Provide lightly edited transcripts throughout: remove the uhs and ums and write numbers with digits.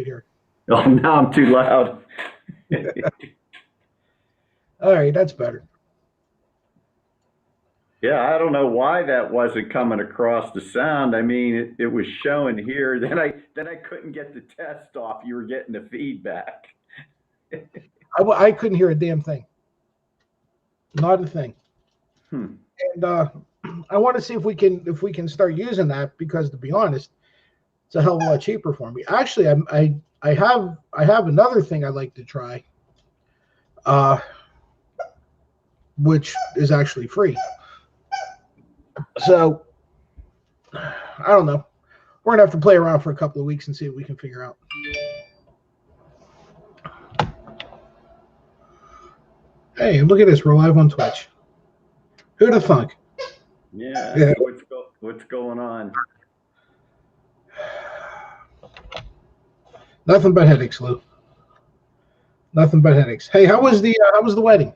here. Oh, now I'm too loud. All right, that's better. Yeah, I don't know why that wasn't coming across the sound. I mean, it was showing here. Then I couldn't get the test off. You were getting the feedback. I couldn't hear a damn thing. Not a thing. Hmm. And I want to see if we can start using that, because to be honest, it's a hell of a lot cheaper for me. Actually, I have another thing I'd like to try, uh, which is actually free. So I don't know. We're gonna have to play around for a couple of weeks and see what we can figure out. Hey, look at this. We're live on Twitch. Who'd have thunk? Yeah. Yeah. What's going on? Nothing but headaches, Lou. Nothing but headaches. Hey, how was the wedding?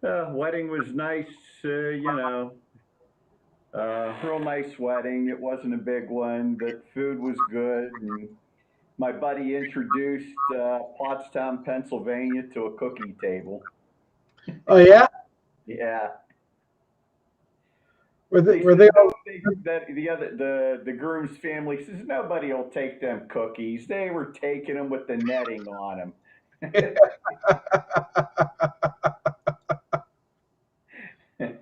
Wedding was nice. Real nice wedding. It wasn't a big one, but food was good. And my buddy introduced Pottstown, Pennsylvania, to a cookie table. Oh yeah, Yeah. were they They were said they all? no. That the groom's family says nobody will take them cookies. They were taking them with the netting on them. I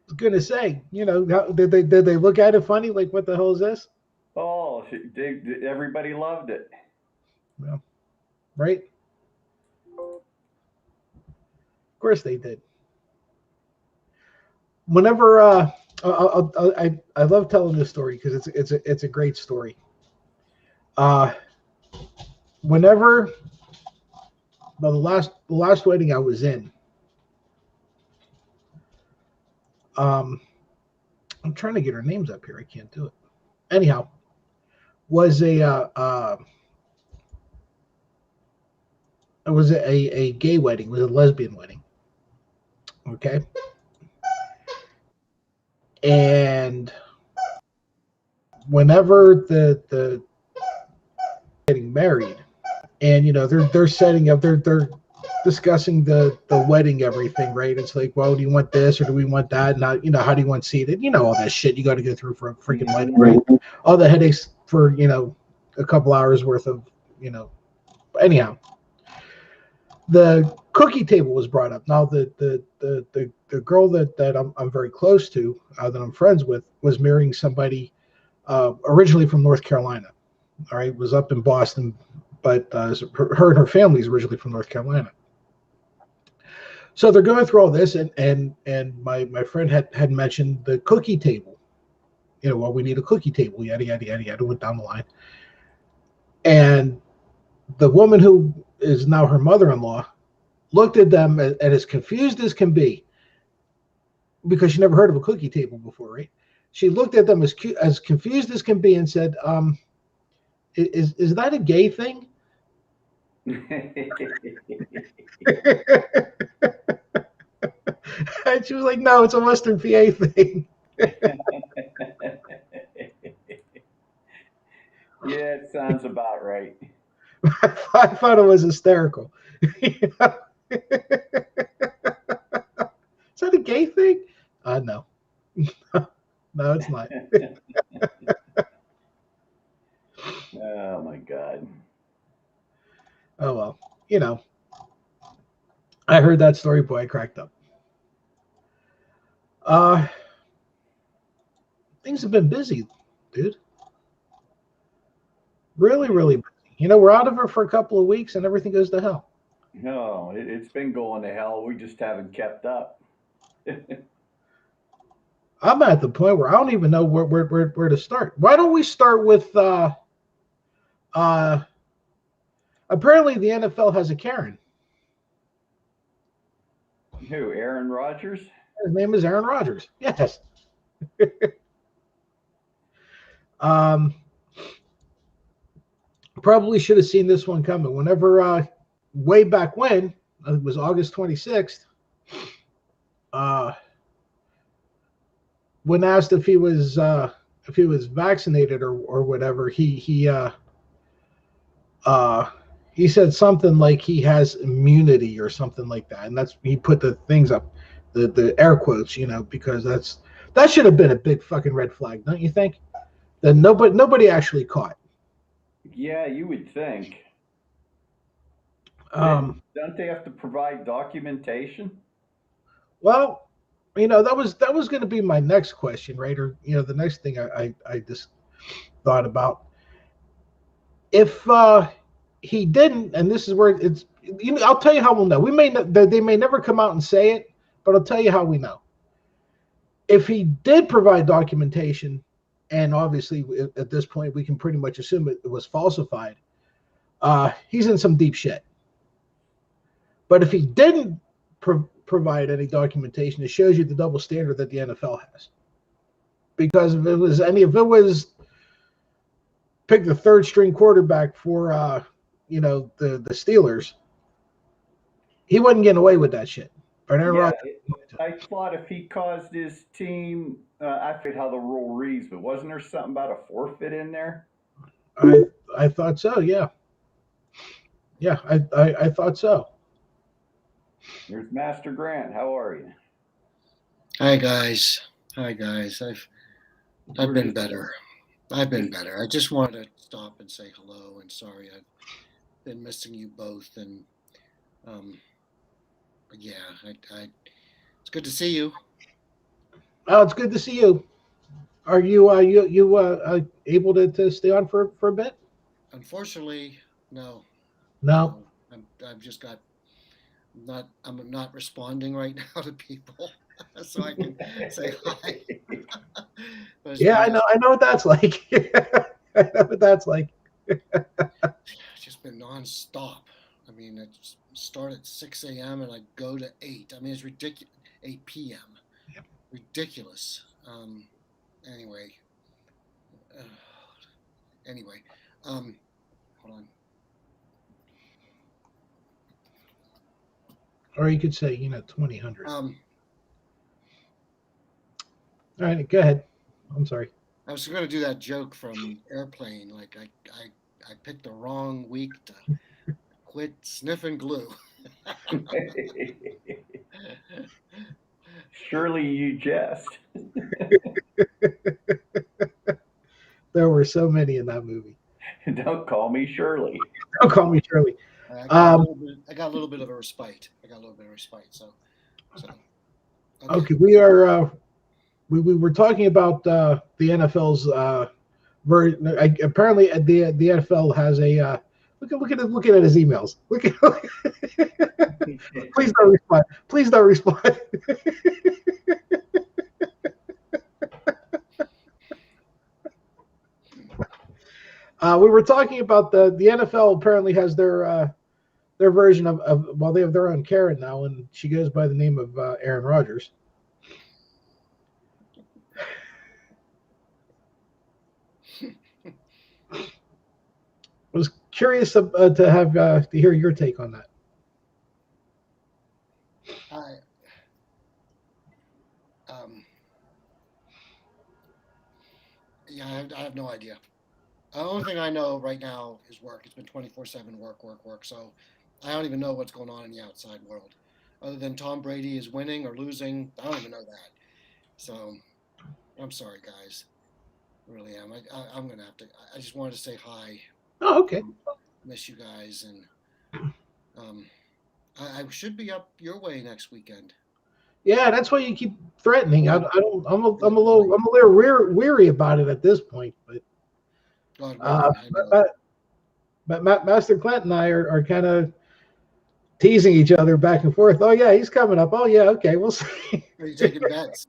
was gonna say, did they look at it funny? Like, what the hell is this? Oh, everybody loved it. Well, right? Of course they did. Whenever I love telling this story because it's a great story. Uh, whenever the last wedding I was in, um, I'm trying to get her names up here. I can't do it. Anyhow, was a gay wedding. It was a lesbian wedding. Okay, and whenever the getting married, and they're setting up, they're discussing the wedding, everything, right? It's like, well, do you want this or do we want that? And how do you want seated? All that shit you got to go through for a freaking wedding, Hmm. right? All the headaches for a couple hours worth of you know. Anyhow, the cookie table was brought up. Now the girl that I'm very close to, that I'm friends with, was marrying somebody originally from North Carolina. All right, was up in Boston, but her and her family is originally from North Carolina. So they're going through all this, and my friend had mentioned the cookie table. Well, we need a cookie table, yada yada yada yada, went down the line. And the woman who is now her mother-in-law looked at them and as confused as can be, because she never heard of a cookie table before, right? She looked at them as confused as can be and said, "Is that a gay thing?" And she was like, "No, it's a Western PA thing." Yeah, it sounds about right. I thought it was hysterical. Is that a gay thing? No. No, it's not. Oh my God. Oh well. I heard that story, boy, I cracked up. Uh Things have been busy, dude. Really, really busy. We're out of it for a couple of weeks and everything goes to hell. No, it's been going to hell. We just haven't kept up. I'm at the point where I don't even know where to start. Why don't we start with uh apparently the NFL has a Karen. Who? Aaron Rodgers? His name is Aaron Rodgers. Yes. um Probably should have seen this one coming. Whenever way back when, it was August 26th, uh when asked if he was vaccinated or whatever, he said something like he has immunity or something like that, and that's he put the things up, the air quotes, because that should have been a big fucking red flag, don't you think? That nobody actually caught. Yeah, you would think. Don't they have to provide documentation? Well, that was going to be my next question, right? Or the next thing I just thought about. If he didn't, and this is where it's, I'll tell you how we'll know. They may never come out and say it, but I'll tell you how we know. If he did provide documentation, and obviously at this point we can pretty much assume it was falsified, he's in some deep shit. But if he didn't provide any documentation, it shows you the double standard that the NFL has. Because if it was pick the third string quarterback for the Steelers, he wasn't getting away with that shit. Yeah, I thought if he caused his team, I forget how the rule reads, but wasn't there something about a forfeit in there? I thought so. Yeah, I thought so. There's Master Grant. How are you? Hi guys. I've been better. I just wanted to stop and say hello and sorry I've been missing you both, and yeah, it's good to see you. Oh, it's good to see you. Are you able to stay on for a bit? Unfortunately, no. No. I've just got I'm not responding right now to people, so I can say hi. Yeah, I know what that's like. I know what that's like. It's just been nonstop. I mean, it start at 6 a.m. and I go to 8. I mean, it's ridiculous. 8 p.m. Yep. Ridiculous. Anyway. Hold on. Or you could say, 2000. All right, go ahead. I'm sorry. I was going to do that joke from Airplane. Like I picked the wrong week to quit sniffing glue. Surely you jest. There were so many in that movie. Don't call me Shirley. Don't call me Shirley. I got a little bit of a respite. So okay. We are. We were talking about the NFL's version. Apparently, the NFL has a. Look at his emails. Please don't respond. Please don't respond. We were talking about the NFL apparently has their version of well, they have their own Karen now, and she goes by the name of Aaron Rodgers. I was curious to hear your take on that. Yeah, I have no idea. The only thing I know right now is work. It's been 24/7 work. So I don't even know what's going on in the outside world, other than Tom Brady is winning or losing. I don't even know that. So I'm sorry, guys. I really am. I'm gonna have to. I just wanted to say hi. Oh, okay. Miss you guys, and I should be up your way next weekend. Yeah, that's why you keep threatening. I'm a little weary about it at this point, but. But Master Clint and I are kind of teasing each other back and forth. Oh yeah, he's coming up. Oh yeah, okay, we'll see. Are you taking bets?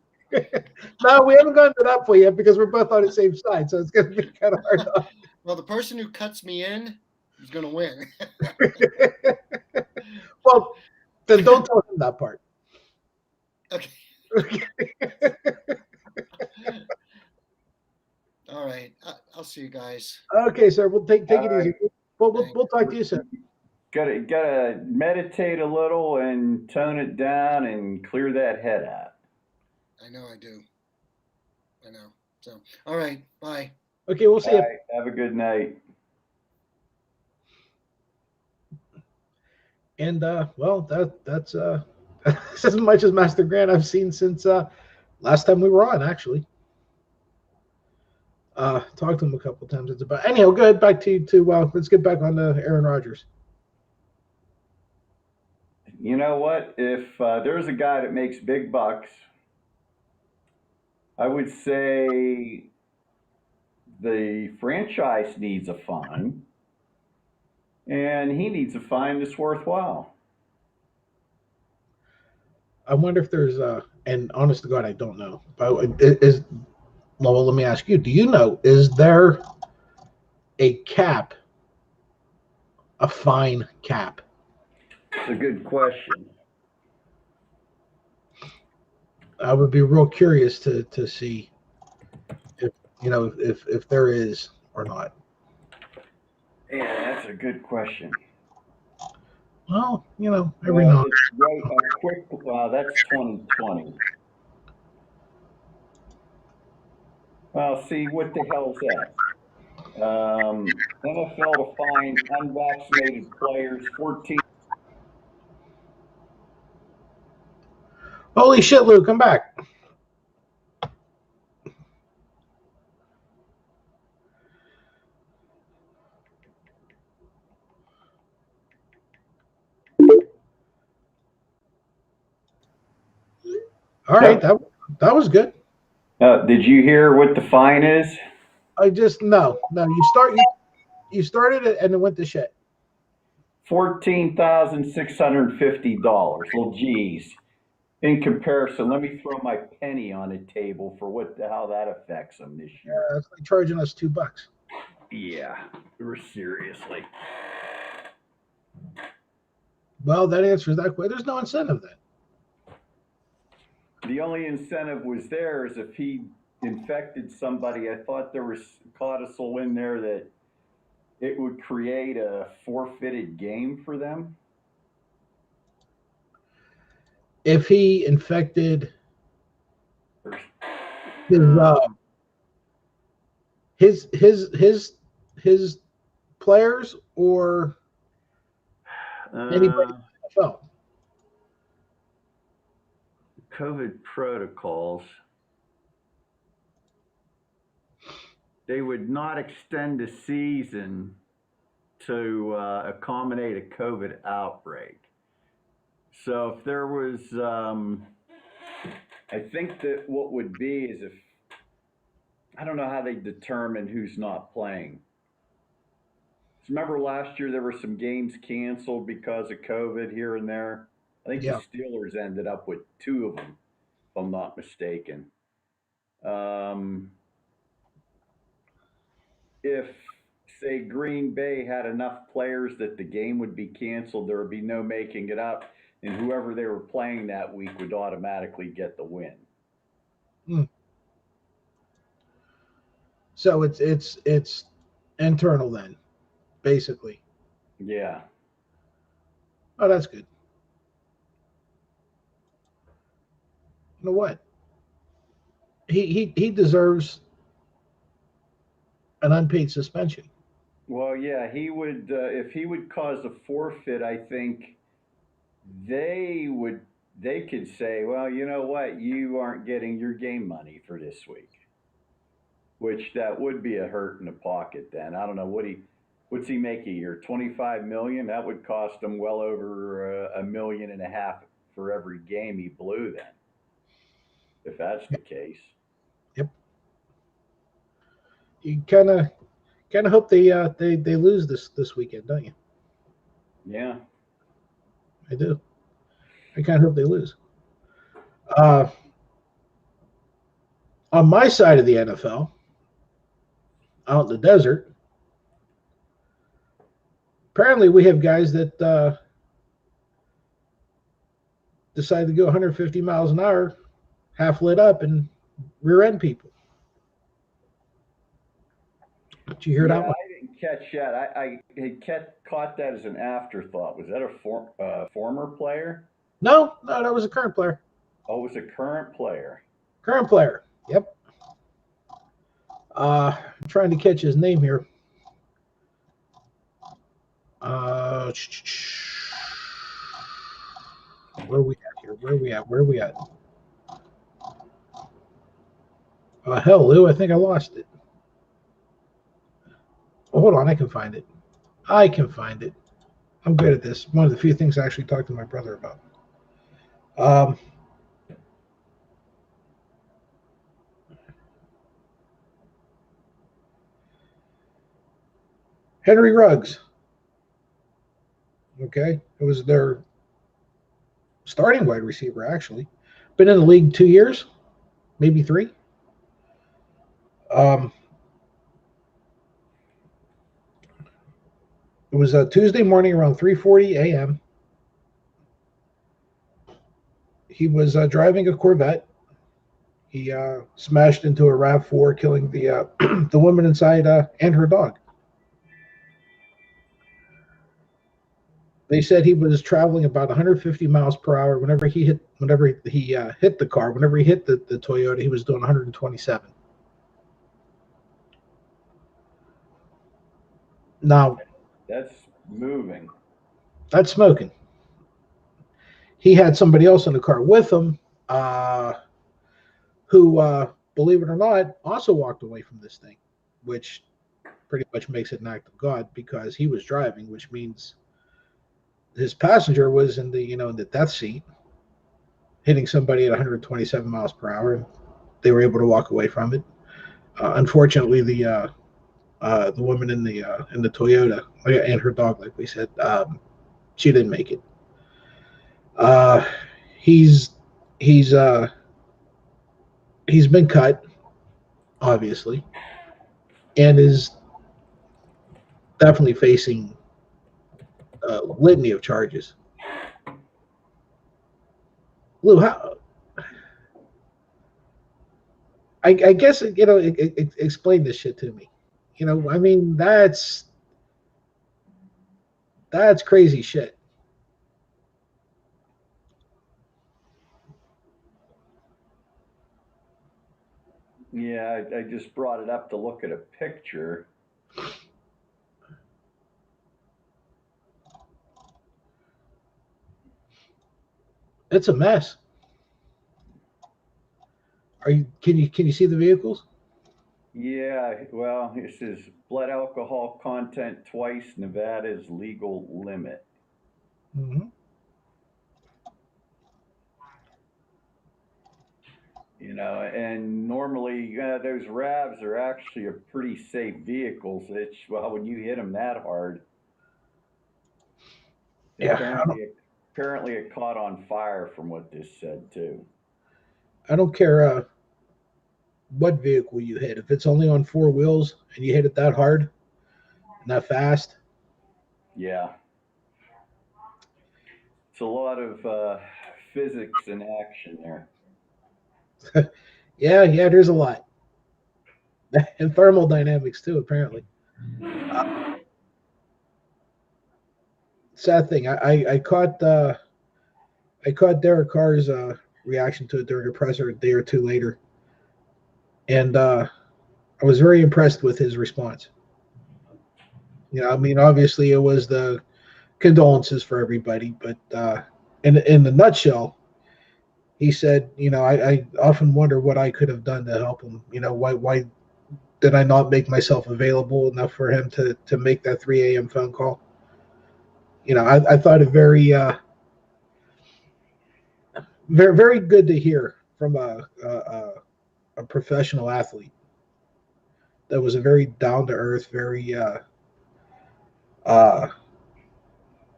No, we haven't gone to that point yet because we're both on the same side, so it's going to be kind of hard. Well, the person who cuts me in is going to win. Well, then don't tell him that part. Okay. All right. I'll see you guys. Okay, sir. We'll take it easy. We'll talk to you soon. Gotta meditate a little and tone it down and clear that head out. I know I do. I know. So, all right, bye. Okay, we'll see All you. right, have a good night. And well, that's that's as much as Master Grant I've seen since last time we were on, actually. Talked to him a couple of times. It's about anyhow. Go ahead, back to let's get back on to Aaron Rodgers. You know what? If there's a guy that makes big bucks, I would say the franchise needs a fine, and he needs a fine that's worthwhile. I wonder if there's and honest to God, I don't know. But is well, let me ask you: do you know, is there a cap, a fine cap? It's a good question. I would be real curious to see if if there is or not. Yeah, that's a good question. Well, every Well, now it's right a quick. That's 2020. Well, see, what the hell is that? NFL to fine unvaccinated players 14. and then, holy shit, Lou, come back. All right, Yep. that was good. Did you hear what the fine is? I just no. You started it and it went to shit. $14,650. Well, geez. In comparison, let me throw my penny on the table for how that affects them this year. It's like charging us $2. Yeah, seriously. Well, that answers that question. There's no incentive then. The only incentive was there is if he infected somebody. I thought there was codicil in there that it would create a forfeited game for them. If he infected his his players or anybody in the NFL. COVID protocols, they would not extend the season to accommodate a COVID outbreak. So if there was, I think that what would be is if, I don't know how they determine who's not playing. Remember last year there were some games canceled because of COVID here and there. I think the Yeah. Steelers ended up with two of them, if I'm not mistaken. Um, if say Green Bay had enough players that the game would be canceled, there would be no making it up, and whoever they were playing that week would automatically get the win. Hmm. So it's internal then, basically. Yeah. Oh, that's good. You know what? He deserves an unpaid suspension. Well, yeah, he would if he would cause a forfeit. I think they would they could say, well, you know what, you aren't getting your game money for this week, which that would be a hurt in the pocket. Then I don't know what's he make a year, 25 million. That would cost him well over $1.5 million for every game he blew. Then, if that's the case. Yep. You kind of hope they lose this weekend, don't you? Yeah. I do. I kind of hope they lose. Uh, on my side of the NFL, out in the desert, apparently we have guys that decide to go 150 miles an hour, half lit up, and rear end people. Did you hear Yeah, that one? I didn't catch that. I had caught that as an afterthought. Was that a former player? No, that was a current player. Oh, it was a current player. Current player. Yep. I'm trying to catch his name here. Where are we at here? Where are we at? Hell, Lou, I think I lost it. Oh, hold on, I can find it. I'm good at this. One of the few things I actually talked to my brother about. Henry Ruggs. Okay, it was their starting wide receiver, actually. Been in the league 2 years, maybe 3. It was a Tuesday morning around 3:40 a.m. He was driving a Corvette. He smashed into a RAV4, killing the the woman inside and her dog. They said he was traveling about 150 miles per hour. Whenever he hit the car, whenever he hit the Toyota, he was doing 127. Now, that's moving. That's smoking. He had somebody else in the car with him, who, believe it or not, also walked away from this thing, which pretty much makes it an act of God because he was driving, which means his passenger was in the death seat, hitting somebody at 127 miles per hour, and they were able to walk away from it. Unfortunately, the woman in the Toyota and her dog, like we said, she didn't make it. He's been cut, obviously, and is definitely facing a litany of charges. Lou, how? I guess explain this shit to me. I mean that's crazy shit. Yeah, I just brought it up to look at a picture. It's a mess. Can you see the vehicles? Yeah, well, this is blood alcohol content twice Nevada's legal limit. Mm-hmm. And normally those RAVs are actually a pretty safe vehicles. When you hit them that hard, Yeah, apparently it caught on fire from what this said too. I don't care what vehicle you hit. If it's only on 4 wheels and you hit it that hard and that fast, yeah, it's a lot of physics in action there. yeah, there's a lot, and thermodynamics too, apparently. Sad thing, I caught Derek Carr's reaction to it during a presser a day or two later, and I was very impressed with his response. I mean, obviously, it was the condolences for everybody, but in the nutshell, he said, I often wonder what I could have done to help him. Why did I not make myself available enough for him to make that 3 a.m. phone call? I thought it very, very good to hear from a professional athlete. That was a very down to earth, very uh,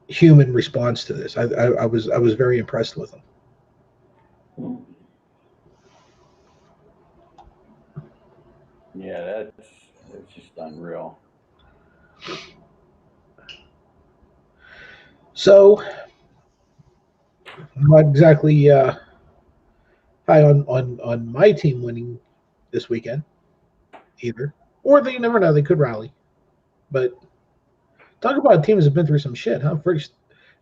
human response to this. I was very impressed with him. Yeah, that's just unreal. So, I'm not exactly high on my team winning this weekend either. Or you never know, they could rally. But talk about teams that have been through some shit, huh? First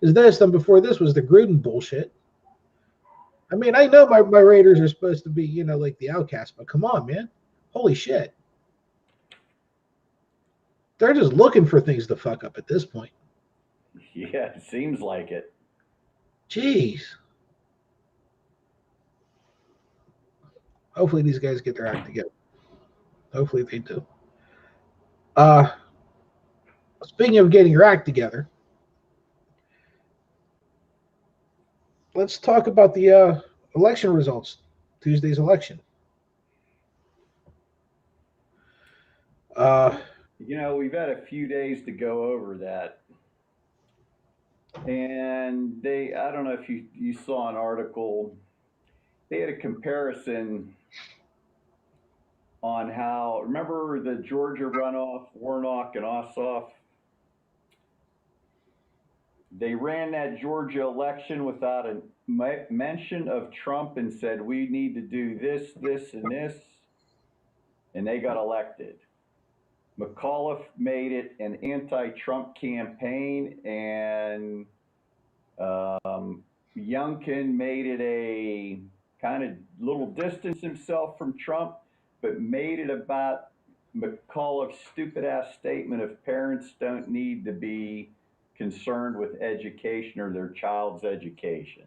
is this, then before this was the Gruden bullshit. I mean, I know my Raiders are supposed to be, like the outcast, but come on, man. Holy shit. They're just looking for things to fuck up at this point. Yeah, it seems like it. Jeez. Hopefully these guys get their act together. Hopefully they do. Uh, Speaking of getting your act together, let's talk about the election results. Tuesday's election. We've had a few days to go over that. And I don't know if you saw an article, they had a comparison on how, remember the Georgia runoff, Warnock and Ossoff? They ran that Georgia election without a mention of Trump and said, we need to do this, this, and this. And they got elected. McAuliffe made it an anti-Trump campaign, and Youngkin made it a kind of little distance himself from Trump, but made it about McAuliffe's stupid ass statement of parents don't need to be concerned with education or their child's education.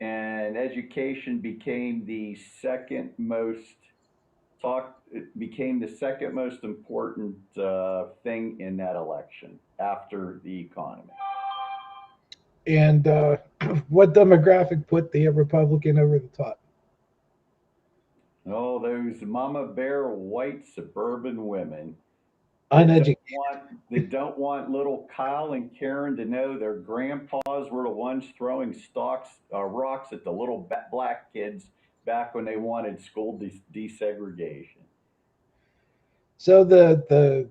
And education became the second most it became the second most important thing in that election after the economy. And what demographic put the Republican over the top? Oh, those mama bear white suburban women Uneducated. that don't want little Kyle and Karen to know their grandpas were the ones throwing rocks at the little black kids back when they wanted school desegregation. So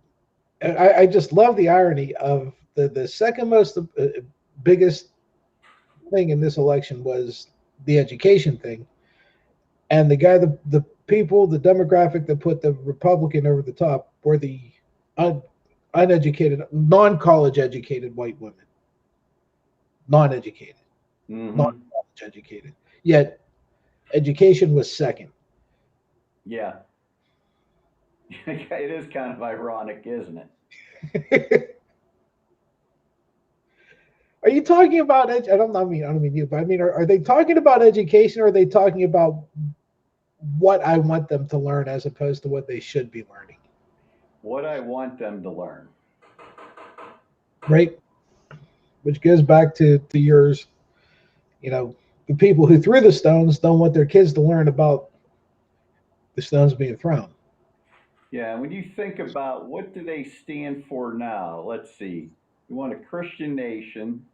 I just love the irony of the second most biggest thing in this election was the education thing, and the people, the demographic that put the Republican over the top were the uneducated, non-college educated white women, non-educated, non-college educated. Yet education was second. Yeah, it is kind of ironic, isn't it? Are you talking about I don't mean you, but I mean, are they talking about education, or are they talking about what I want them to learn as opposed to what they should be learning? What I want them to learn. Right? Which goes back to yours. The people who threw the stones don't want their kids to learn about the stones being thrown. Yeah, when you think about what do they stand for now, let's see. We want a Christian nation,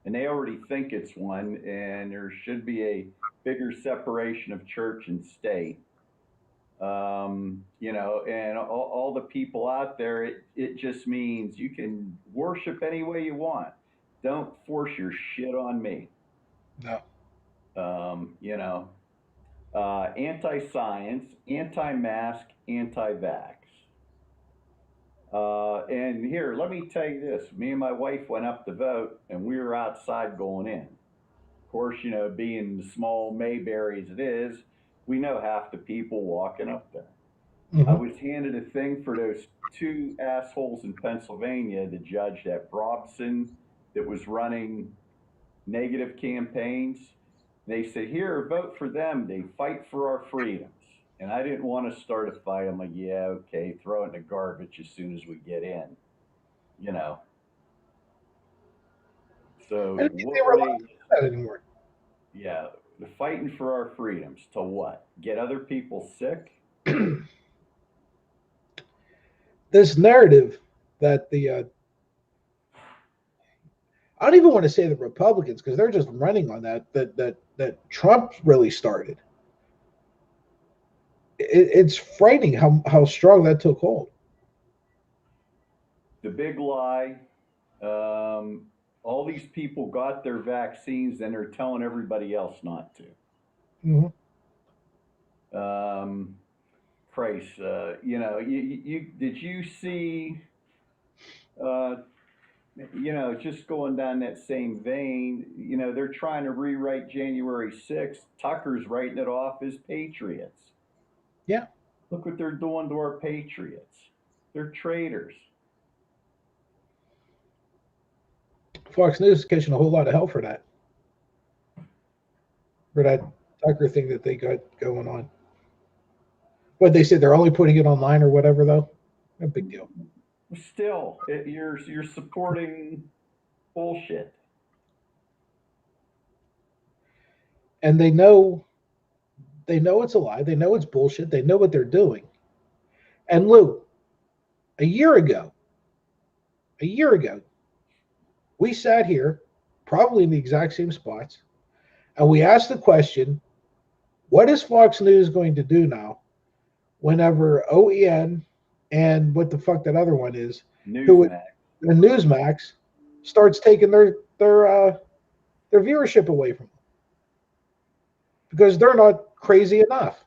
and they already think it's one, and there should be a bigger separation of church and state. And all the people out there, it just means you can worship any way you want. Don't force your shit on me. No. Um, you know, Anti science, anti mask, anti vax. And here, let me tell you this. Me and my wife went up to vote, and we were outside going in. Of course, being the small Mayberry as it is, we know half the people walking up there. I was handed a thing for those two assholes in Pennsylvania, the judge that Brobson that was running negative campaigns. They said, here, vote for them. They fight for our freedoms. And I didn't want to start a fight. I'm like, yeah, okay, throw it in the garbage as soon as we get in, you know. So I don't think what they were were allowed they? to do that anymore. Yeah, the fighting for our freedoms to what? Get other people sick? This narrative that I don't even want to say the Republicans, because they're just running on that Trump really started. It's frightening how strong that took hold. The big lie. All these people got their vaccines and they're telling everybody else not to. Mm-hmm. Christ, did you see? Uh, just going down that same vein, they're trying to rewrite January 6th. Tucker's writing it off as patriots. Yeah. Look what they're doing to our patriots. They're traitors. Fox News is catching a whole lot of hell for that Tucker thing that they got going on. But they said they're only putting it online or whatever, though. No big deal. Still, you're supporting bullshit. And they know it's a lie. They know it's bullshit. They know what they're doing. And Lou, a year ago, we sat here, probably in the exact same spots, and we asked the question, what is Fox News going to do now whenever OEN and what the fuck that other one is, Newsmax starts taking their viewership away from them because they're not crazy enough.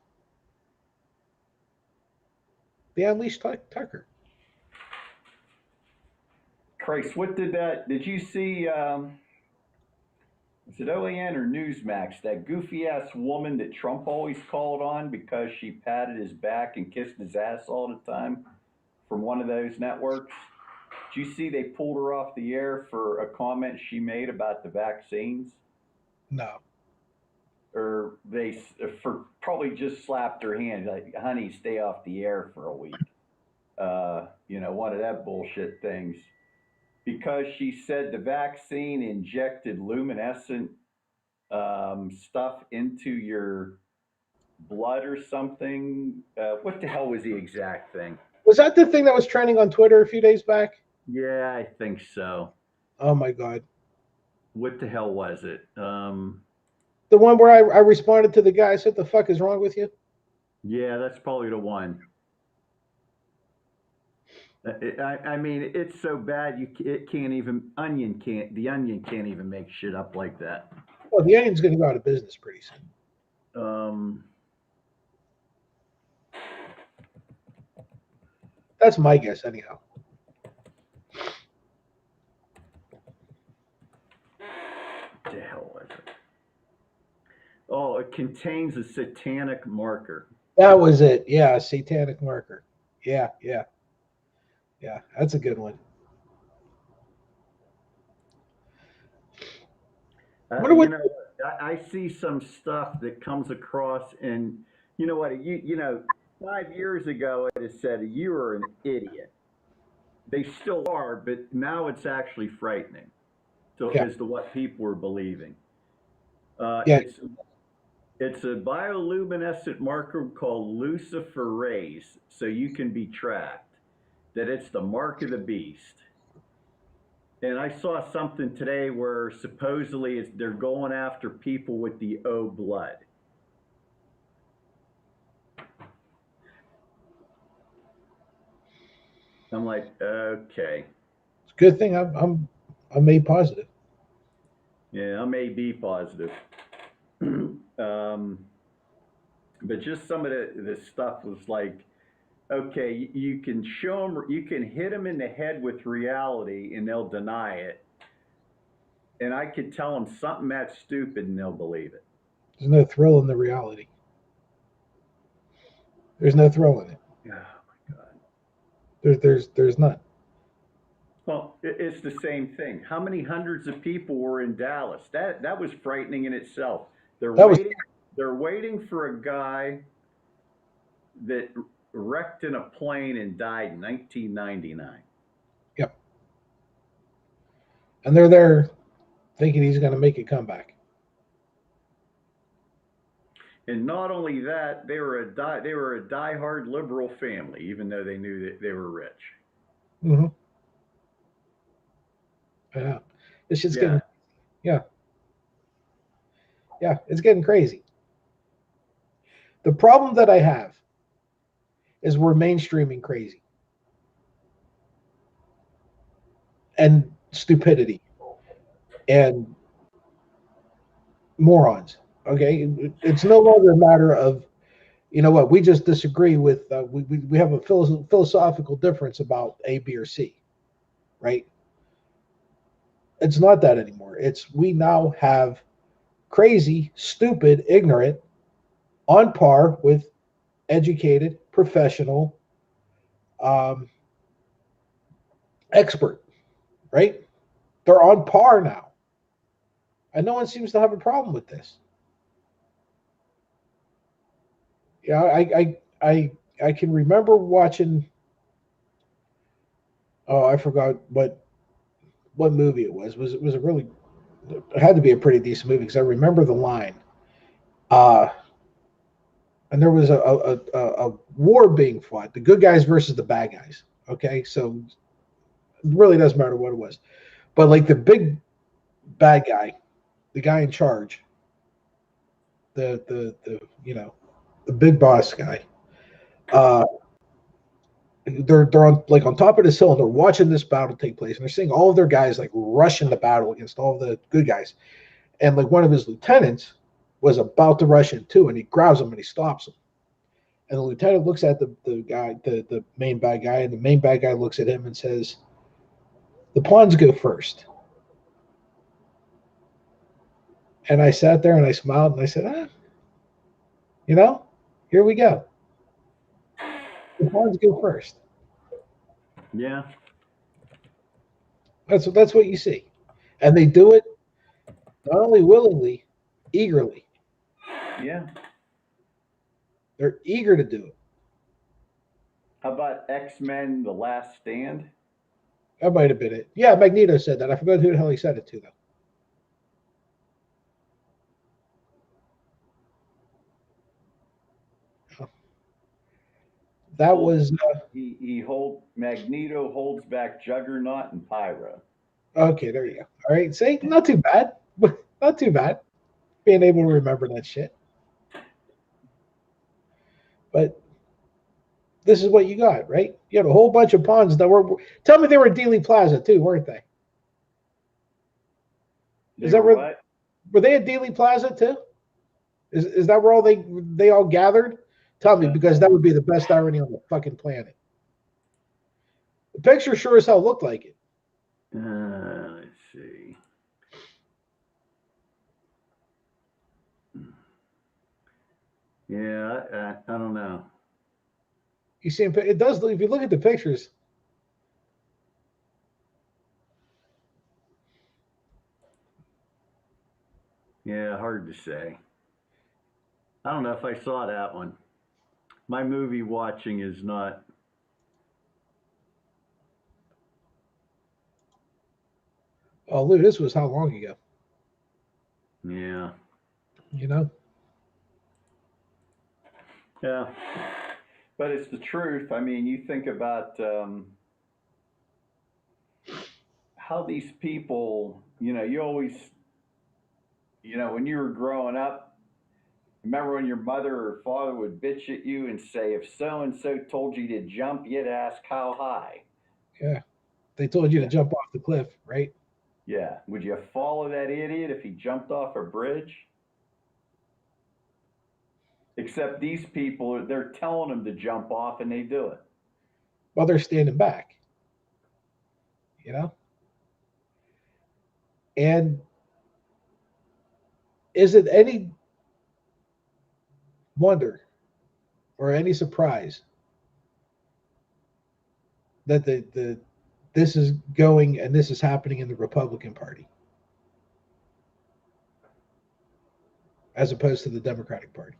They unleashed Tucker. Christ, what did you see? Was it OAN or Newsmax? That goofy ass woman that Trump always called on because she patted his back and kissed his ass all the time from one of those networks. Did you see they pulled her off the air for a comment she made about the vaccines? No. Or they probably just slapped her hand like, honey, stay off the air for a week. One of that bullshit things. Because she said the vaccine injected luminescent stuff into your blood or something. What the hell was the exact thing? Was that the thing that was trending on Twitter a few days back? Yeah, I think so. Oh, my God. What the hell was it? The one where I responded to the guy, I said, the fuck is wrong with you? Yeah, that's probably the one. I mean, it's so bad the Onion can't even make shit up like that. Well, the Onion's going to go out of business pretty soon. That's my guess, anyhow. What the hell was it? Oh, it contains a satanic marker. That was it. Yeah, Satanic Marker. Yeah. That's a good one. I see some stuff that comes across, and you know what? 5 years ago it said you were an idiot. They still are, but now it's actually frightening. As to what people are believing. It's a bioluminescent marker called luciferase, so you can be tracked. That it's the mark of the beast. And I saw something today where supposedly they're going after people with the O blood. I'm like, okay. It's a good thing I'm A positive. Yeah, I'm AB positive. But just some of the stuff was like, okay, you can show them, you can hit them in the head with reality and they'll deny it. And I could tell them something that's stupid and they'll believe it. There's no thrill in the reality. There's no thrill in it. Oh my God. There's none. Well, it's the same thing. How many hundreds of people were in Dallas? That was frightening in itself. They're waiting for a guy that wrecked in a plane and died in 1999. Yep. And they're there thinking he's going to make a comeback. And not only that, they were a diehard liberal family, even though they knew that they were rich. Mm-hmm. Yeah. It's just getting, it's getting crazy. The problem that I have is we're mainstreaming crazy and stupidity and morons. Okay, it's no longer a matter of, you know what, we just disagree with. We have a philosophical difference about A, B, or C, right? It's not that anymore. It's we now have crazy, stupid, ignorant, on par with educated, professional, expert, right? They're on par now. And no one seems to have a problem with this. Yeah, I can remember watching. Oh, I forgot what movie it was. Was it really? It had to be a pretty decent movie because I remember the line. Uh, and there was a war being fought, the good guys versus the bad guys. Okay, so it really doesn't matter what it was, but like the big bad guy, the guy in charge, the the big boss guy. Uh, they're on like on top of this hill and they're watching this battle take place and they're seeing all of their guys like rush into battle against all of the good guys. And like one of his lieutenants was about to rush in too, and he grabs him and he stops him. And the lieutenant looks at the guy, the main bad guy, and the main bad guy looks at him and says, "The pawns go first." And I sat there and I smiled and I said, you know, here we go. The pawns go first. Yeah. That's what you see. And they do it not only willingly, eagerly. Yeah. They're eager to do it. How about X-Men: The Last Stand? That might have been it. Yeah, Magneto said that. I forgot who the hell he said it to, though. That was Magneto holds back Juggernaut and Pyro. okay. There you go. All right, see, not too bad. Not too bad. Being able to remember that shit. But this is what you got, right? You had a whole bunch of pawns that were. Tell me they were Dealey Plaza too, weren't they? Is that where? Were they at Dealey Plaza too? Is that where all they all gathered? Tell me, because that would be the best irony on the fucking planet. The picture sure as hell looked like it. Let's see. Yeah, I don't know. You see, it does. If you look at the pictures, yeah, hard to say. I don't know if I saw that one. My movie watching is not. oh, Lou, this was how long ago? Yeah. You know? Yeah. But it's the truth. I mean, you think about how these people, you always, when you were growing up, remember when your mother or father would bitch at you and say, if so and so told you to jump, you'd ask how high. Yeah. They told you to jump off the cliff, right? Yeah. Would you follow that idiot if he jumped off a bridge? Except these people, they're telling them to jump off and they do it. While they're standing back. You know? And is it any wonder or any surprise that this is going and this is happening in the Republican Party as opposed to the Democratic Party?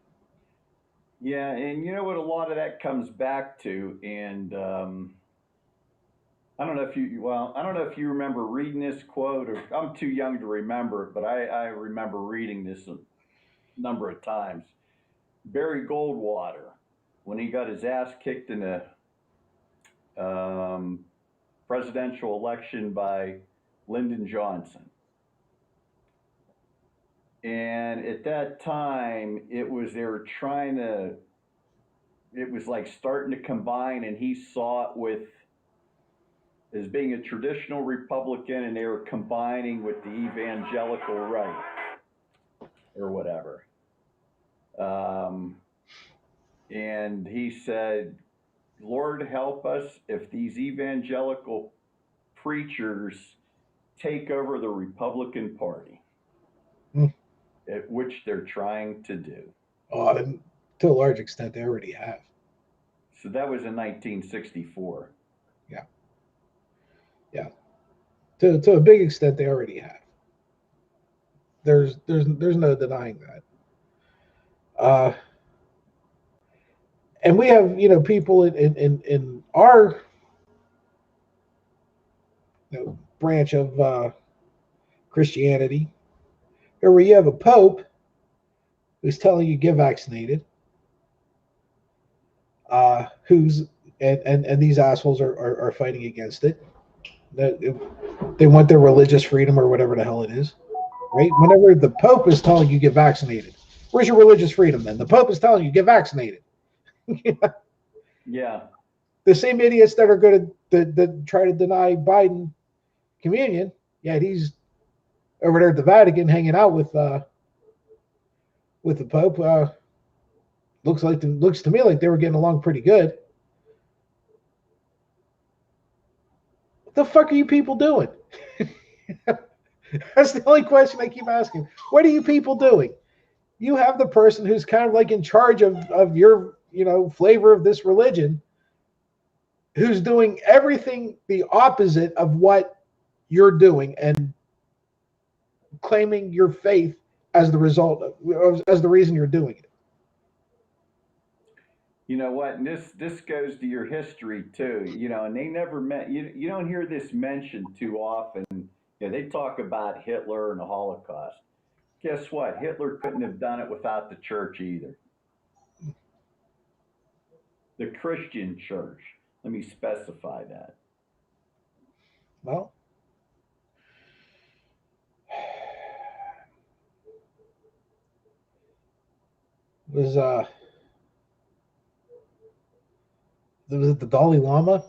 Yeah, and you know what a lot of that comes back to, and I don't know if you remember reading this quote, or I'm too young to remember it, but I remember reading this a number of times. Barry Goldwater, when he got his ass kicked in the um, presidential election by Lyndon Johnson. And at that time, it was like starting to combine, and he saw it with as being a traditional Republican, and they were combining with the evangelical right or whatever. Um, and he said, Lord help us if these evangelical preachers take over the Republican Party, at which they're trying to do. Oh, and to a large extent, they already have. So that was in 1964. Yeah. To a big extent, they already have. There's no denying that. And we have people in our branch of Christianity, where you have a pope who's telling you get vaccinated, who's and these assholes are fighting against it. They want their religious freedom or whatever the hell it is, right? Whenever the Pope is telling you get vaccinated, where's your religious freedom then? The Pope is telling you get vaccinated. Yeah. The same idiots that are going to try to deny Biden communion, yet he's over there at the Vatican hanging out with the Pope. Looks to me like they were getting along pretty good. What the fuck are you people doing? That's the only question I keep asking. What are you people doing? You have the person who's kind of like in charge of your flavor of this religion, who's doing everything the opposite of what you're doing and claiming your faith as the result as the reason you're doing it. You know what? And this goes to your history too. And they never met. You don't hear this mentioned too often. They talk about Hitler and the Holocaust. Guess what? Hitler couldn't have done it without the church either. The Christian church. Let me specify that. Well, was it the Dalai Lama?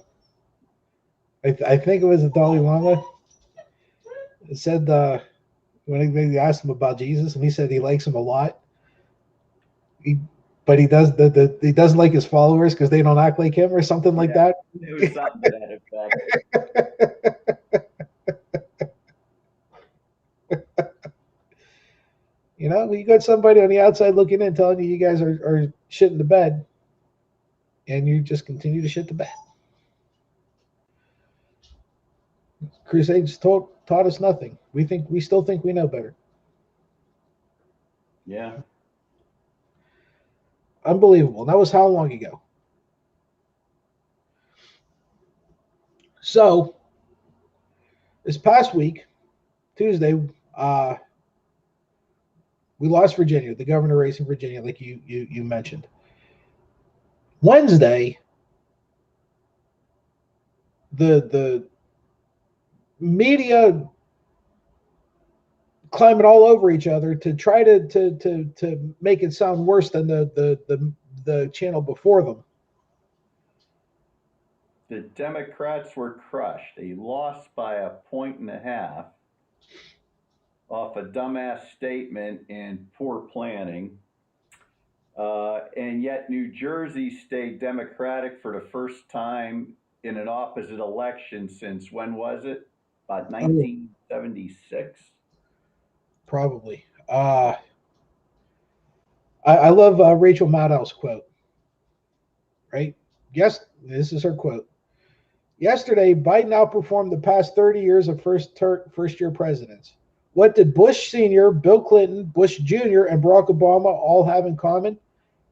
I think it was the Dalai Lama. It said when they asked him about Jesus, and he said he likes him a lot. But he he doesn't like his followers because they don't act like him or something like that. It was something to that effect. You got somebody on the outside looking in telling you guys are shitting the bed, and you just continue to shit the bed. Crusades taught us nothing. We still think we know better. Yeah. Unbelievable. That was how long ago? So this past week, Tuesday, we lost Virginia, the governor race in Virginia, like you mentioned. Wednesday, the media climbing all over each other to try to make it sound worse than the channel before them. The Democrats were crushed. They lost by 1.5 off a dumbass statement and poor planning. And yet New Jersey stayed Democratic for the first time in an opposite election since when was it? About 1976? Probably. I love Rachel Maddow's quote. Right? Yes, this is her quote. Yesterday, Biden outperformed the past 30 years of first-year presidents. What did Bush Sr., Bill Clinton, Bush Jr., and Barack Obama all have in common?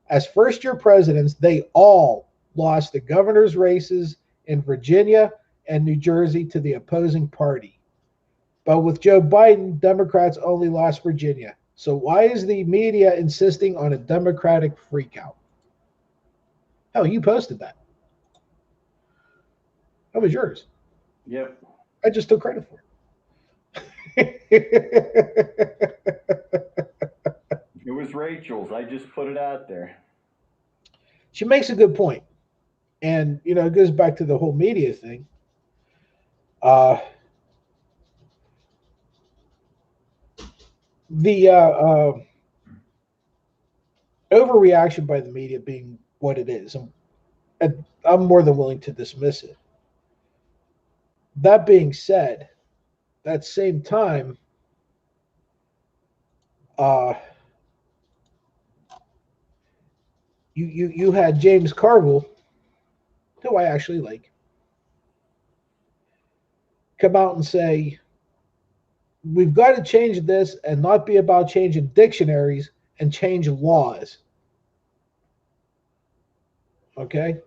As first-year presidents, they all lost the governor's races in Virginia and New Jersey to the opposing party. But with Joe Biden, Democrats only lost Virginia. So why is the media insisting on a Democratic freakout? Oh, you posted that. That was yours. Yep. I just took credit for it. It was Rachel's. I just put it out there. She makes a good point. And, it goes back to the whole media thing. The overreaction by the media being what it is, I'm more than willing to dismiss it. That being said, that same time, you had James Carville, who I actually like, come out and say, we've got to change this and not be about changing dictionaries and change laws. Okay?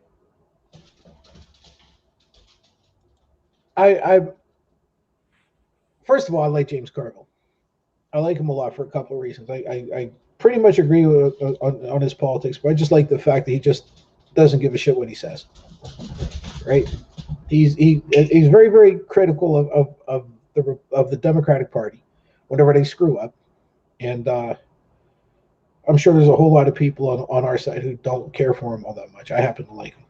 I first of all, I like James Carville. I like him a lot for a couple of reasons. I pretty much agree with on his politics, but I just like the fact that he just doesn't give a shit what he says. Right? He's very, very critical of the Democratic Party whenever they screw up, and I'm sure there's a whole lot of people on our side who don't care for him all that much. I happen to like him.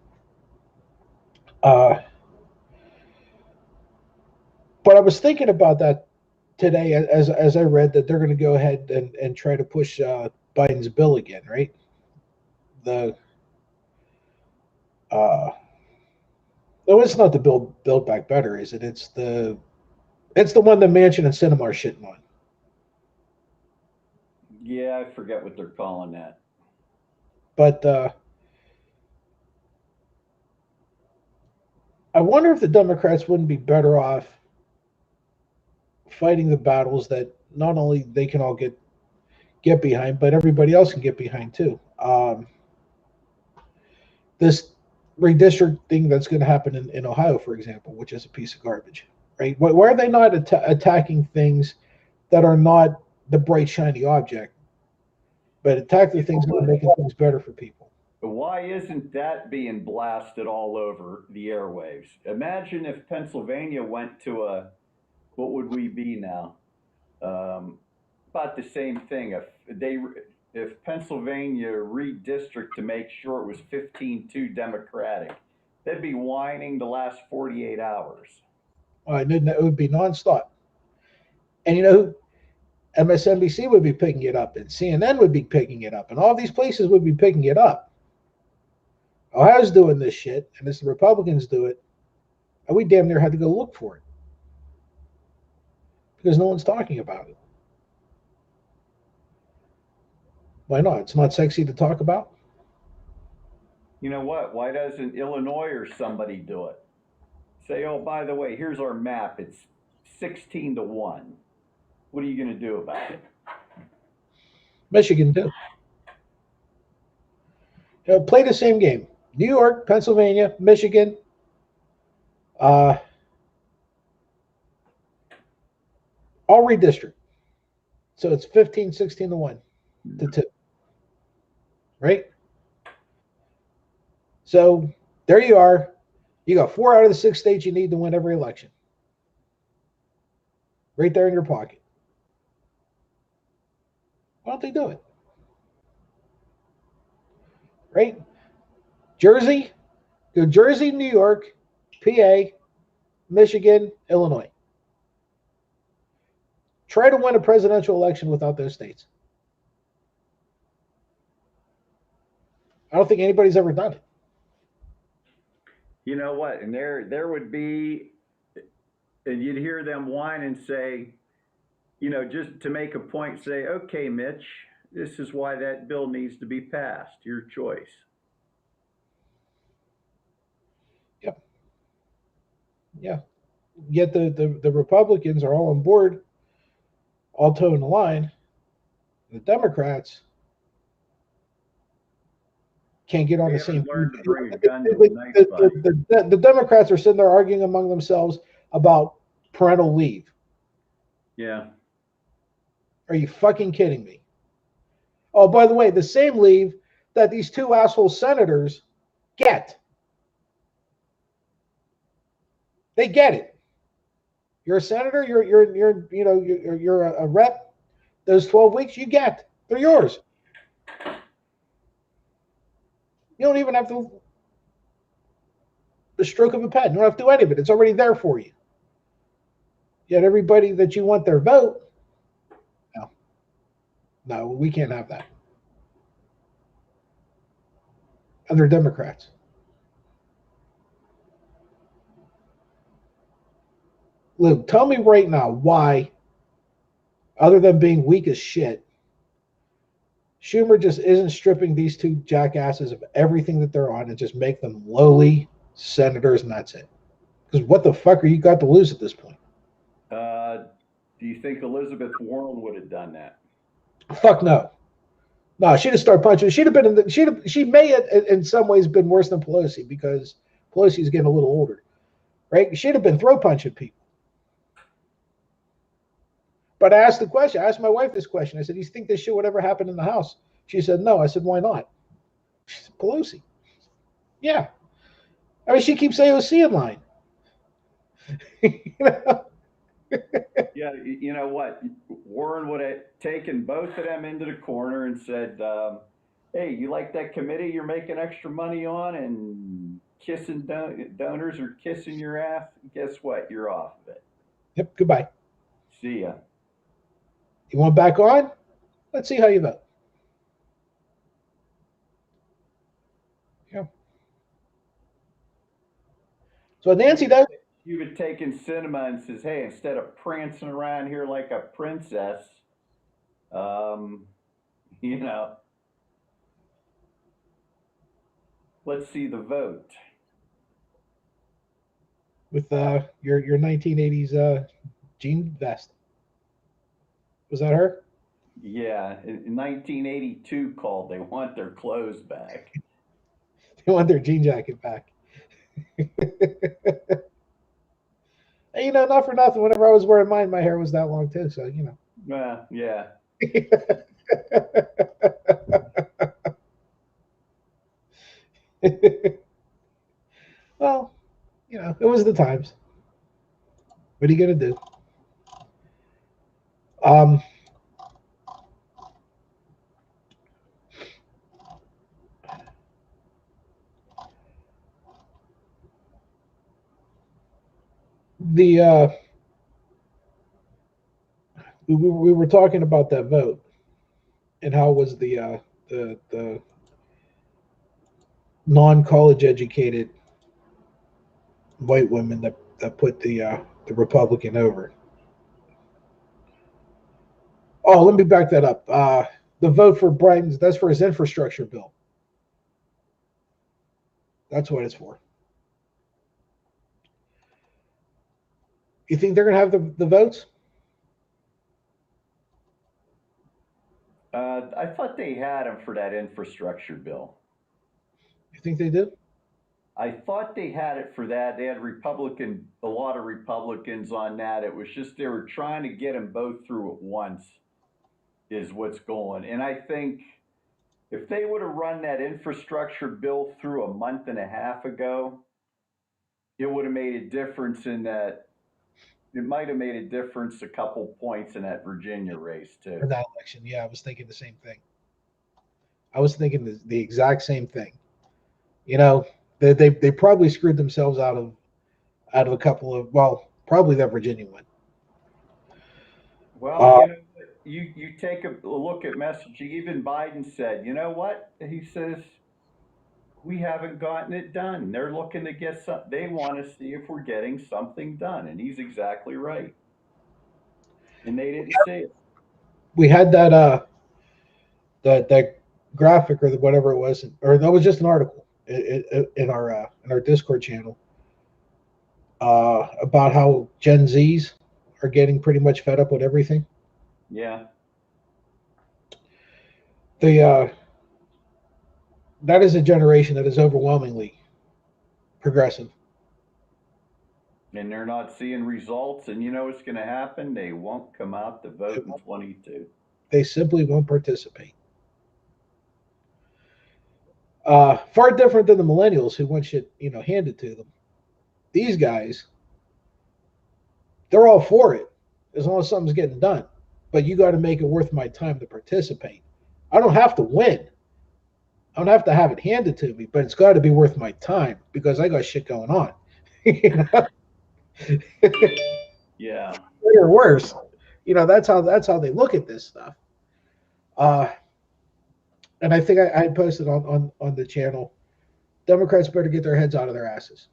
But I was thinking about that today as I read that they're going to go ahead and try to push Biden's bill again, right? The no, it's not the Build Back Better, is it? It's the one that Manchin and Sinema are shitting on. Yeah, I forget what they're calling that. But I wonder if the Democrats wouldn't be better off fighting the battles that not only they can all get behind, but everybody else can get behind too. This redistricting that's going to happen in Ohio, for example, which is a piece of garbage, right? Why are they not attacking things that are not the bright, shiny object, but attack the things that are making things better for people? Why isn't that being blasted all over the airwaves? Imagine if Pennsylvania went to what would we be now? About the same thing. If Pennsylvania redistricted to make sure it was 15-2 Democratic, they'd be whining the last 48 hours. It would be nonstop. And you know, MSNBC would be picking it up, and CNN would be picking it up, and all these places would be picking it up. Ohio's doing this shit, and as the Republicans do it, and we damn near had to go look for it because no one's talking about it. Why not? It's not sexy to talk about. You know what? Why doesn't Illinois or somebody do it? Say, oh, by the way, here's our map. It's 16-1. What are you going to do about it? Michigan too. Play the same game. New York, Pennsylvania, Michigan. All redistrict. So it's 16-1 to 2. Right? So there you are. You got 4 out of the 6 states you need to win every election. Right there in your pocket. Why don't they do it? Right? Jersey, New Jersey, New York, PA, Michigan, Illinois. Try to win a presidential election without those states. I don't think anybody's ever done it. You know what? And there would be, and you'd hear them whine and say, you know, just to make a point, say, okay, Mitch, this is why that bill needs to be passed. Your choice. Yep. Yeah. Yet the Republicans are all on board, all toeing the line. The Democrats can't get on the same. The Democrats are sitting there arguing among themselves about parental leave. Yeah. Are you fucking kidding me? Oh, by the way, the same leave that these 2 asshole senators get. They get it. You're a senator. You're a rep. Those 12 weeks you get. They're yours. You don't even have to the stroke of a pen. You don't have to do any of it. It's already there for you. Yet everybody that you want their vote, no, we can't have that. And they're Democrats. Luke, tell me right now why, other than being weak as shit, Schumer just isn't stripping these 2 jackasses of everything that they're on and just make them lowly senators, and that's it. Because what the fuck are you got to lose at this point? do you think Elizabeth Warren would have done that? Fuck no. No, she'd have started punching. She'd have been in the. She may have, in some ways, been worse than Pelosi because Pelosi's getting a little older, right? She'd have been throw punching people. But I asked the question. I asked my wife this question. I said, "Do you think this shit would ever happen in the House?" She said, "No." I said, "Why not?" She said, "Pelosi." Yeah. I mean, she keeps AOC in line. You know? Yeah, you know what? Warren would have taken both of them into the corner and said, "Hey, you like that committee you're making extra money on and kissing donors or kissing your ass? Guess what? You're off of it. Yep. Goodbye. See ya." You want back on? Let's see how you vote. Yeah. So Nancy does. You would take in cinema and says, "Hey, instead of prancing around here like a princess, um, you know, let's see the vote." With your 1980s jean vest. Was that her? Yeah, in 1982 called. They want their clothes back. They want their jean jacket back. And, not for nothing. Whenever I was wearing mine, my hair was that long too. So Yeah. Well, it was the times. What are you gonna do? The we were talking about that vote and how was the non-college educated white women that put the Republican over. Oh, let me back that up. The vote for Biden's, that's for his infrastructure bill. That's what it's for. You think they're going to have the votes? I thought they had him for that infrastructure bill. You think they do? I thought they had it for that. They had a lot of Republicans on that. It was just they were trying to get them both through at once, is what's going. And I think if they would have run that infrastructure bill through a month and a half ago, it would have made a difference in that. It might have made a difference a couple points in that Virginia race too. For that election, yeah, I was thinking the same thing. I was thinking the exact same thing. They probably screwed themselves out of a couple of, well, probably that Virginia one. Well, you take a look at messaging. Even Biden said, you know what? He says, we haven't gotten it done. They're looking to get some. They want to see if we're getting something done, and he's exactly right. And they didn't see it. We had that graphic or whatever it was, or that was just an article in our Discord channel about how Gen Zs are getting pretty much fed up with everything. Yeah. That is a generation that is overwhelmingly progressive. And they're not seeing results, and you know what's going to happen? They won't come out to vote in 22. They simply won't participate. Far different than the millennials who want shit, handed to them. These guys, they're all for it as long as something's getting done. But you got to make it worth my time to participate. I don't have to win. I don't have to have it handed to me, but it's got to be worth my time because I got shit going on. Yeah. Or worse. That's how they look at this stuff. And I think I posted on the channel, Democrats better get their heads out of their asses.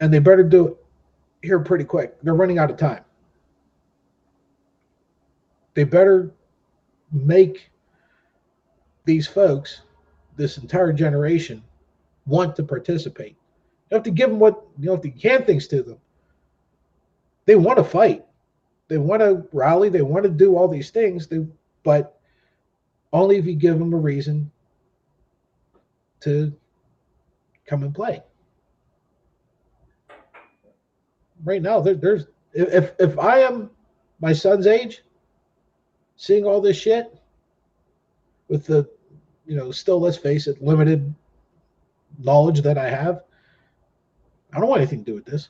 And they better do it here pretty quick. They're running out of time. They better make these folks, this entire generation, want to participate. You have to give them you have to hand things to them. They want to fight. They want to rally. They want to do all these things. But only if you give them a reason to come and play. Right now, there's if I am my son's age, seeing all this shit with the, still, let's face it, limited knowledge that I have, I don't want anything to do with this.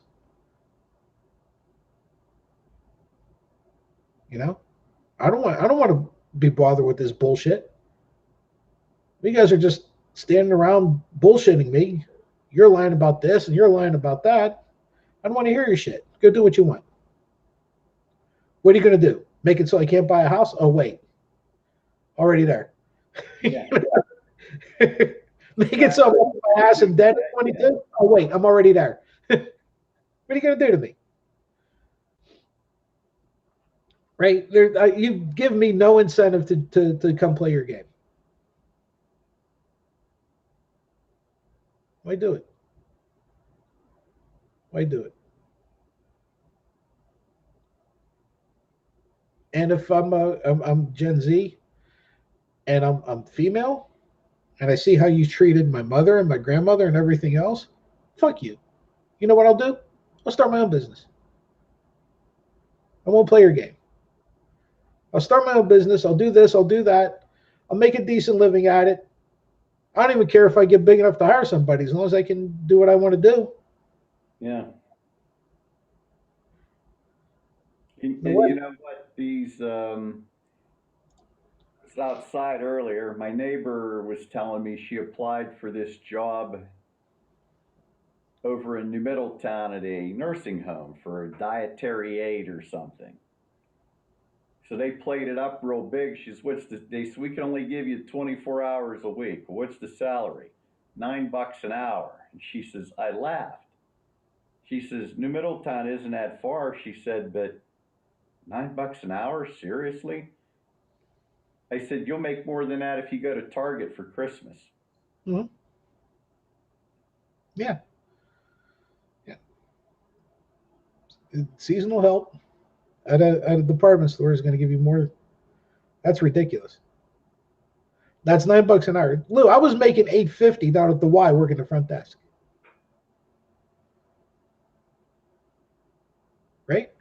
I don't want to be bothered with this bullshit. You guys are just standing around bullshitting me. You're lying about this and you're lying about that. I don't want to hear your shit. Go do what you want. What are you going to do? Make it so I can't buy a house? Oh, wait. Already there. Yeah. Make it so I won't buy a house in debt at 22? Oh, wait. I'm already there. What are you going to do to me? Right? You give me no incentive to come play your game. Why do it? Why do it? And if I'm Gen Z and I'm female and I see how you treated my mother and my grandmother and everything else, fuck you. You know what I'll do? I'll start my own business. I won't play your game. I'll start my own business. I'll do this. I'll do that. I'll make a decent living at it. I don't even care if I get big enough to hire somebody, as long as I can do what I want to do. Yeah. And you know what? These was outside earlier. My neighbor was telling me she applied for this job over in New Middletown at a nursing home for a dietary aide or something. So they played it up real big. She says, they said, we can only give you 24 hours a week. What's the salary? $9 an hour. And she says, I laughed. She says, New Middletown isn't that far. She said, but $9 an hour? Seriously? I said, you'll make more than that if you go to Target for Christmas. Mm-hmm. Yeah. Yeah. Seasonal help at a department store is going to give you more. That's ridiculous. That's $9 an hour. Lou, I was making $8.50 down at the Y working the front desk. Right?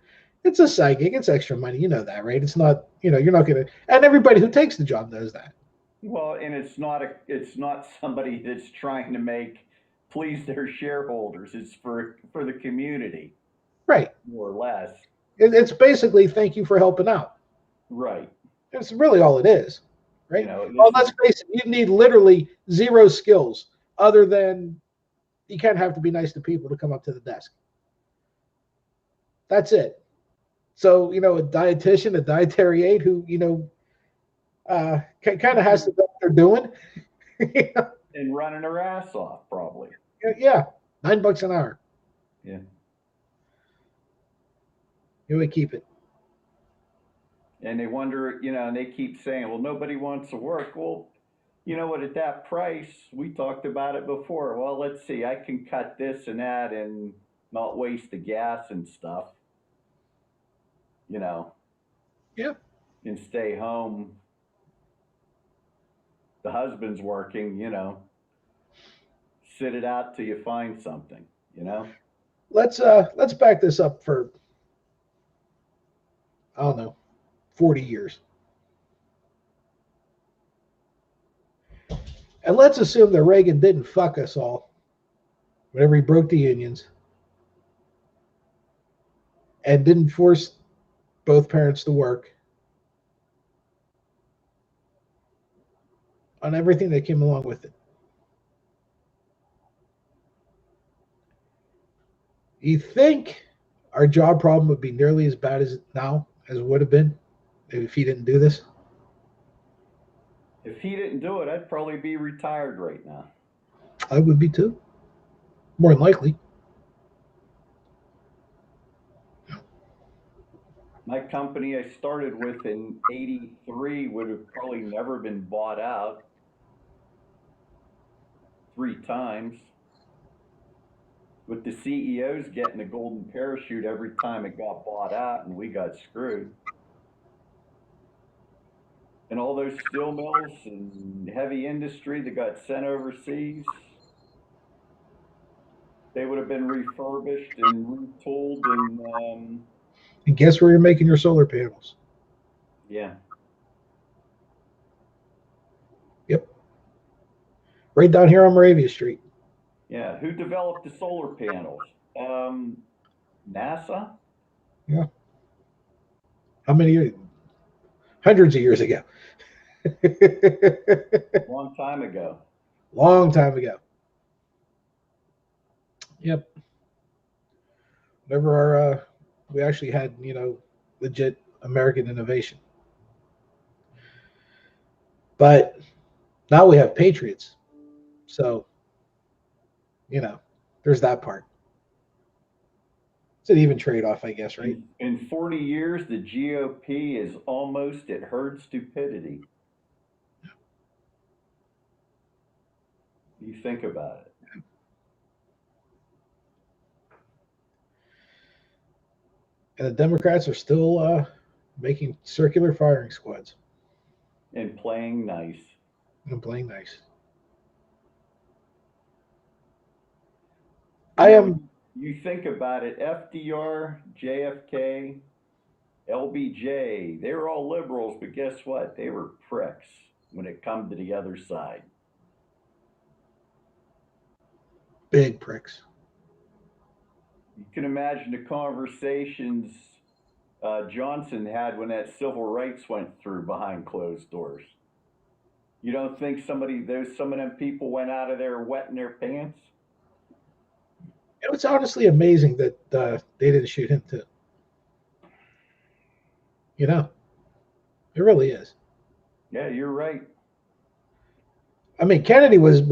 It's a side gig. It's extra money. You know that, right? It's not, you're not going to, and everybody who takes the job knows that. Well, and it's not somebody that's trying to please their shareholders. It's for the community. Right. More or less. It's basically thank you for helping out. Right. That's really all it is. Right? Well, let's face it, you need literally zero skills other than you kind of have to be nice to people to come up to the desk. That's it. So, a dietitian, a dietary aide who, kind of has to know what they're doing. And running her ass off, probably. Yeah. $9 an hour. Yeah. You would keep it. And they wonder, and they keep saying, well, nobody wants to work. Well, you know what, at that price, we talked about it before. Well, let's see, I can cut this and that and not waste the gas and stuff, Yeah. and stay home. The husband's working, sit it out till you find something, Let's back this up for, I don't know, 40 years. And let's assume that Reagan didn't fuck us all whenever he broke the unions and didn't force both parents to work on everything that came along with it. You think our job problem would be nearly as bad as now as it would have been if he didn't do this? If he didn't do it, I'd probably be retired right now. I would be too. More than likely. My company I started with in '83 would have probably never been bought out 3 times. with the CEOs getting a golden parachute every time it got bought out, and we got screwed. And all those steel mills and heavy industry that got sent overseas, they would have been refurbished and retooled, and And guess where you're making your solar panels? yeah. Yep. Right down here on Moravia Street. Yeah, who developed the solar panels? NASA? Yeah. How many years? Hundreds of years ago. Long time ago. Long time ago. Yep. Whenever we actually had, legit American innovation. But now we have patriots. So, there's that part. It's an even trade-off, I guess, right? In 40 years, the GOP is almost at herd stupidity. You think about it. And the Democrats are still making circular firing squads And playing nice. and playing nice. You think about it, FDR, JFK, LBJ, they were all liberals, but guess what? They were pricks when it come to the other side. Big pricks. You can imagine the conversations Johnson had when that civil rights went through behind closed doors. You don't think some of them people went out of there wetting their pants? It's honestly amazing that they didn't shoot him too. It really is. Yeah, you're right. I mean, Kennedy was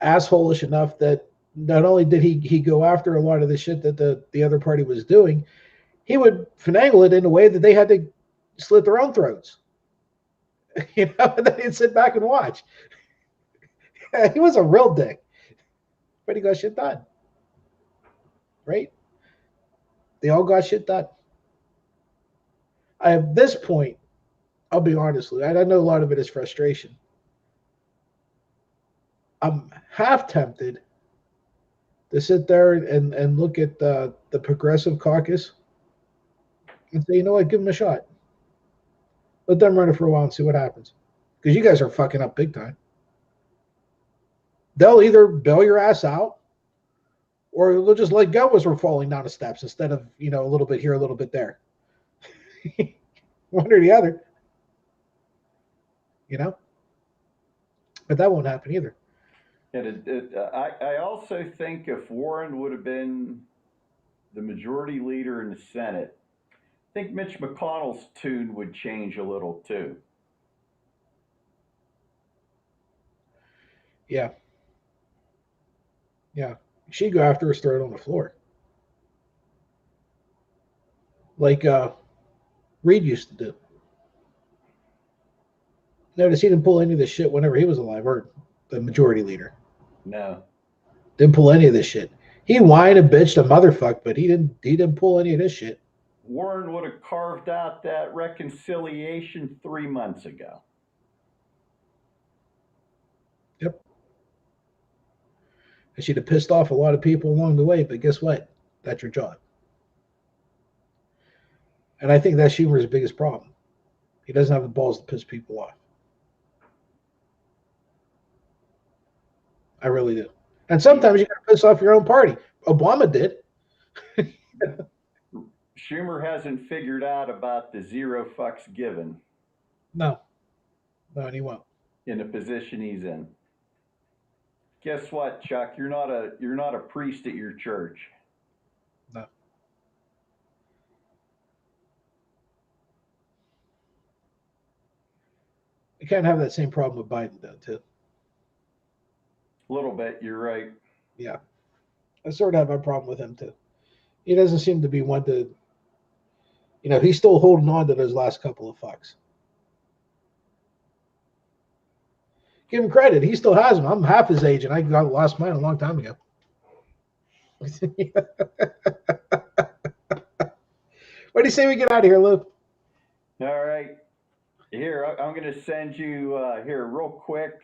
assholish enough that not only did he go after a lot of the shit that the other party was doing, he would finagle it in a way that they had to slit their own throats. And then he'd sit back and watch. He was a real dick, but he got shit done. Right? They all got shit done. At this point, I'll be honest with you, I know a lot of it is frustration. I'm half tempted to sit there and look at the progressive caucus and say, you know what, give them a shot. Let them run it for a while and see what happens. Because you guys are fucking up big time. They'll either bail your ass out or they'll just let go as we're falling down the steps instead of, a little bit here, a little bit there. One or the other. But that won't happen either. I also think if Warren would have been the majority leader in the Senate, I think Mitch McConnell's tune would change a little too. Yeah. Yeah. She'd go after his throat on the floor. Like Reed used to do. Notice he didn't pull any of this shit whenever he was alive, or the majority leader. No. Didn't pull any of this shit. He whined and bitched a motherfucker, but he didn't pull any of this shit. Warren would have carved out that reconciliation 3 months ago. Yep. And she'd have pissed off a lot of people along the way, but guess what? That's your job. And I think that's Schumer's biggest problem. He doesn't have the balls to piss people off. I really do. And sometimes you got to piss off your own party. Obama did. Schumer hasn't figured out about the zero fucks given. No, and he won't. In the position he's in. Guess what, Chuck? You're not a priest at your church. No. You can't have that same problem with Biden, though, too. A little bit, you're right. Yeah. I sort of have a problem with him, too. He doesn't seem to be one to, he's still holding on to those last couple of fucks. Give him credit. He still has them. I'm half his age, and I lost mine a long time ago. What do you say we get out of here, Lou? All right. Here, I'm going to send you here real quick.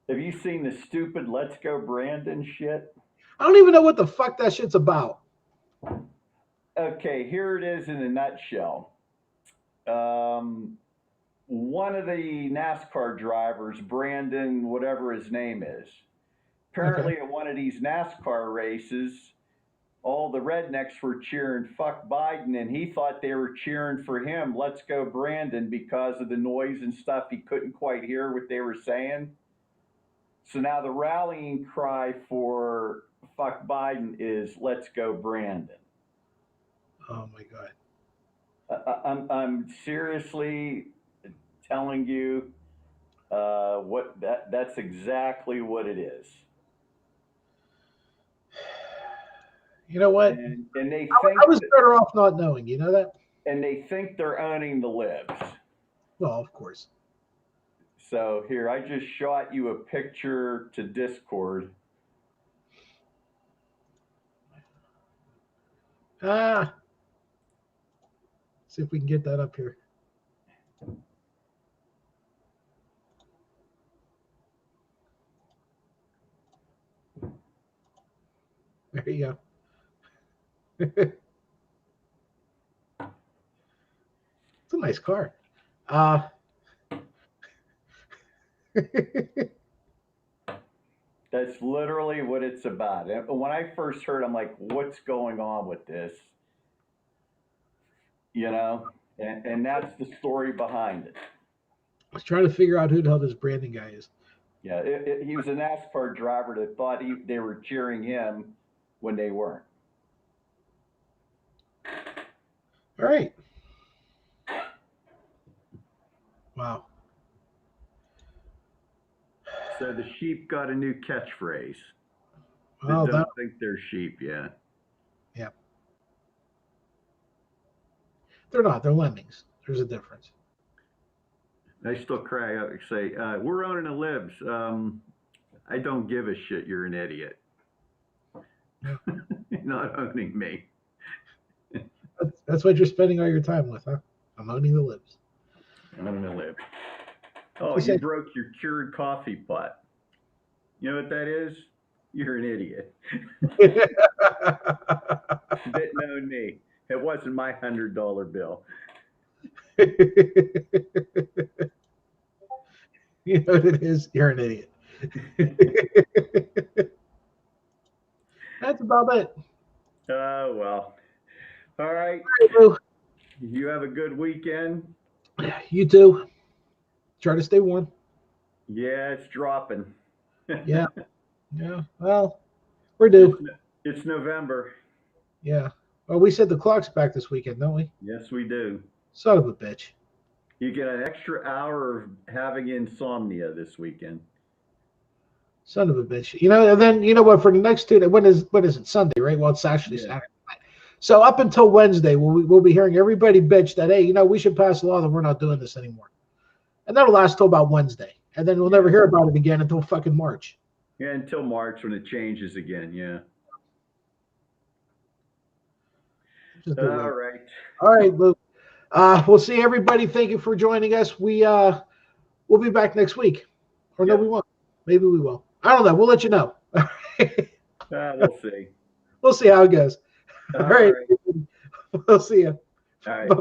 Have you seen the stupid "Let's Go Brandon" shit? I don't even know what the fuck that shit's about. Okay, here it is in a nutshell. One of the NASCAR drivers, Brandon, whatever his name is, apparently at one of these NASCAR races, all the rednecks were cheering "fuck Biden," and he thought they were cheering for him, "Let's go Brandon," because of the noise and stuff. He couldn't quite hear what they were saying. So now the rallying cry for "fuck Biden" is "Let's go Brandon." Oh my God. I'm seriously telling you that's exactly what it is. You know what? And they think I was better off not knowing. You know that? And they think they're owning the libs. Well, of course. So here, I just shot you a picture to Discord. See if we can get that up here. There you go. It's a nice car. That's literally what it's about. And when I first heard, I'm like, what's going on with this? You know, and that's the story behind it. I was trying to figure out who the hell this Brandon guy is. Yeah, he was a NASCAR driver that thought they were cheering him when they weren't. All right. Wow. So the sheep got a new catchphrase. Well, They don't think they're sheep yet. Yeah. They're not. They're lemmings. There's a difference. I still cry out and say, "We're owning the libs." I don't give a shit. You're an idiot. Yeah. You're not owning me. That's what you're spending all your time with, huh? I'm owning the libs. I'm owning the libs. Oh, you broke your cured coffee pot. You know what that is? You're an idiot. Didn't own me. It wasn't my $100 bill. You know what it is? You're an idiot. That's about it. Oh, well. All right. You have a good weekend. You too. Try to stay warm. Yeah, it's dropping. Yeah. Yeah. Well, we're due. It's November. Yeah. Well, we said the clock's back this weekend, don't we? Yes, we do. Son of a bitch. You get an extra hour of having insomnia this weekend. Son of a bitch. You know, and then you know what? For the next 2 days, when is it? Sunday, right? Well, it's actually Saturday night. So up until Wednesday, we'll be hearing everybody bitch that, hey, you know, we should pass a law that we're not doing this anymore. And that'll last till about Wednesday. And then we'll never hear about it again until fucking March. Yeah, until March when it changes again, yeah. All right. All right, Luke. We'll see everybody. Thank you for joining us. We'll be back next week. Or no, we won't. Maybe we will. I don't know. We'll let you know. We'll see. We'll see how it goes. All right. We'll see you. All right. Bye.